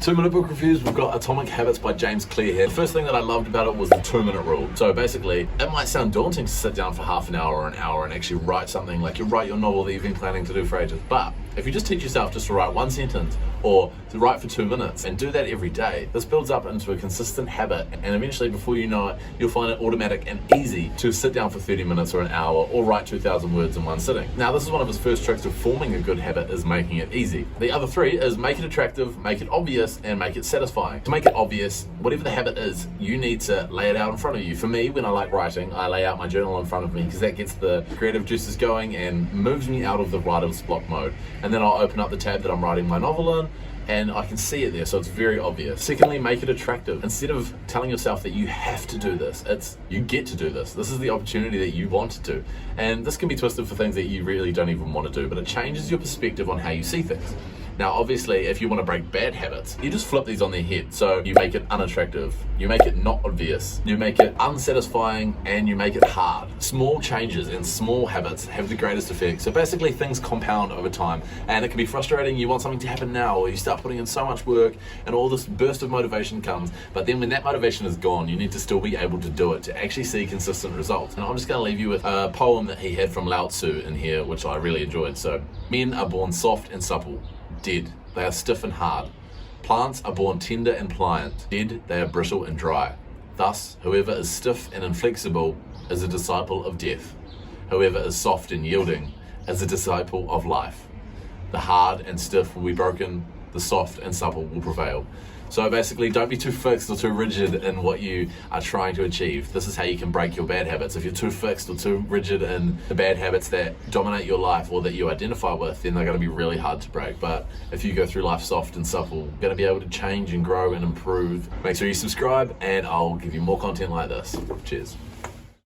2-minute book reviews, we've got Atomic Habits by James Clear here. The first thing that I loved about it was the 2-minute rule. So basically, it might sound daunting to sit down for half an hour or an hour and actually write something, like you write your novel that you've been planning to do for ages. But if you just teach yourself just to write one sentence or to write for 2 minutes and do that every day, this builds up into a consistent habit, and eventually before you know it, you'll find it automatic and easy to sit down for 30 minutes or an hour or write 2,000 words in one sitting. Now, this is one of his first tricks of forming a good habit, is making it easy. The other three is make it attractive, make it obvious, and make it satisfying. To make it obvious, whatever the habit is, you need to lay it out in front of you. For me, when I like writing, I lay out my journal in front of me because that gets the creative juices going and moves me out of the writer's block mode. And then I'll open up the tab that I'm writing my novel in, and I can see it there, so it's very obvious. Secondly, make it attractive. Instead of telling yourself that you have to do this, it's you get to do this. This is the opportunity that you want to do. And this can be twisted for things that you really don't even want to do, but it changes your perspective on how you see things. Now, obviously, if you want to break bad habits, you just flip these on their head. So you make it unattractive, you make it not obvious, you make it unsatisfying, and you make it hard. Small changes and small habits have the greatest effect. So basically, things compound over time, and it can be frustrating. You want something to happen now, or you start putting in so much work, and all this burst of motivation comes. But then when that motivation is gone, you need to still be able to do it to actually see consistent results. And I'm just going to leave you with a poem that he had from Lao Tzu in here, which I really enjoyed. So, men are born soft and supple. Dead, they are stiff and hard. Plants are born tender and pliant. Dead, they are brittle and dry. Thus, whoever is stiff and inflexible is a disciple of death. Whoever is soft and yielding is a disciple of life. The hard and stiff will be broken, the soft and supple will prevail. So basically, don't be too fixed or too rigid in what you are trying to achieve. This is how you can break your bad habits. If you're too fixed or too rigid in the bad habits that dominate your life or that you identify with, then they're going to be really hard to break. But if you go through life soft and supple, you're going to be able to change and grow and improve. Make sure you subscribe, and I'll give you more content like this. Cheers.